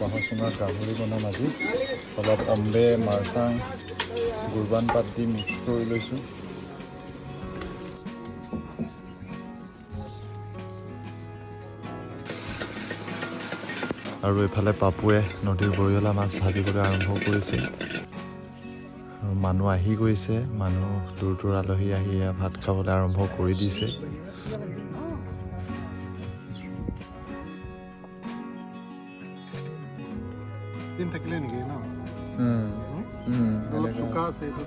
বাঁহৰ চুঙাত গাহৰি বনাম আজি। অলপ অম্বে মাৰচাং গুৰবান পাত দি মিক্স কৰি লৈছোঁ। আৰু এইফালে পাপুৱে নদীৰ বৰিয়লা মাছ ভাজিবলৈ আৰম্ভ কৰিছে। আৰু মানুহ আহি গৈছে, মানুহ দূৰ দূৰ আলহী আহি ভাত খাবলৈ আৰম্ভ কৰি দিছে। দিন থাকিলে নেকি ন? অলপ চোকা আছে এইটো।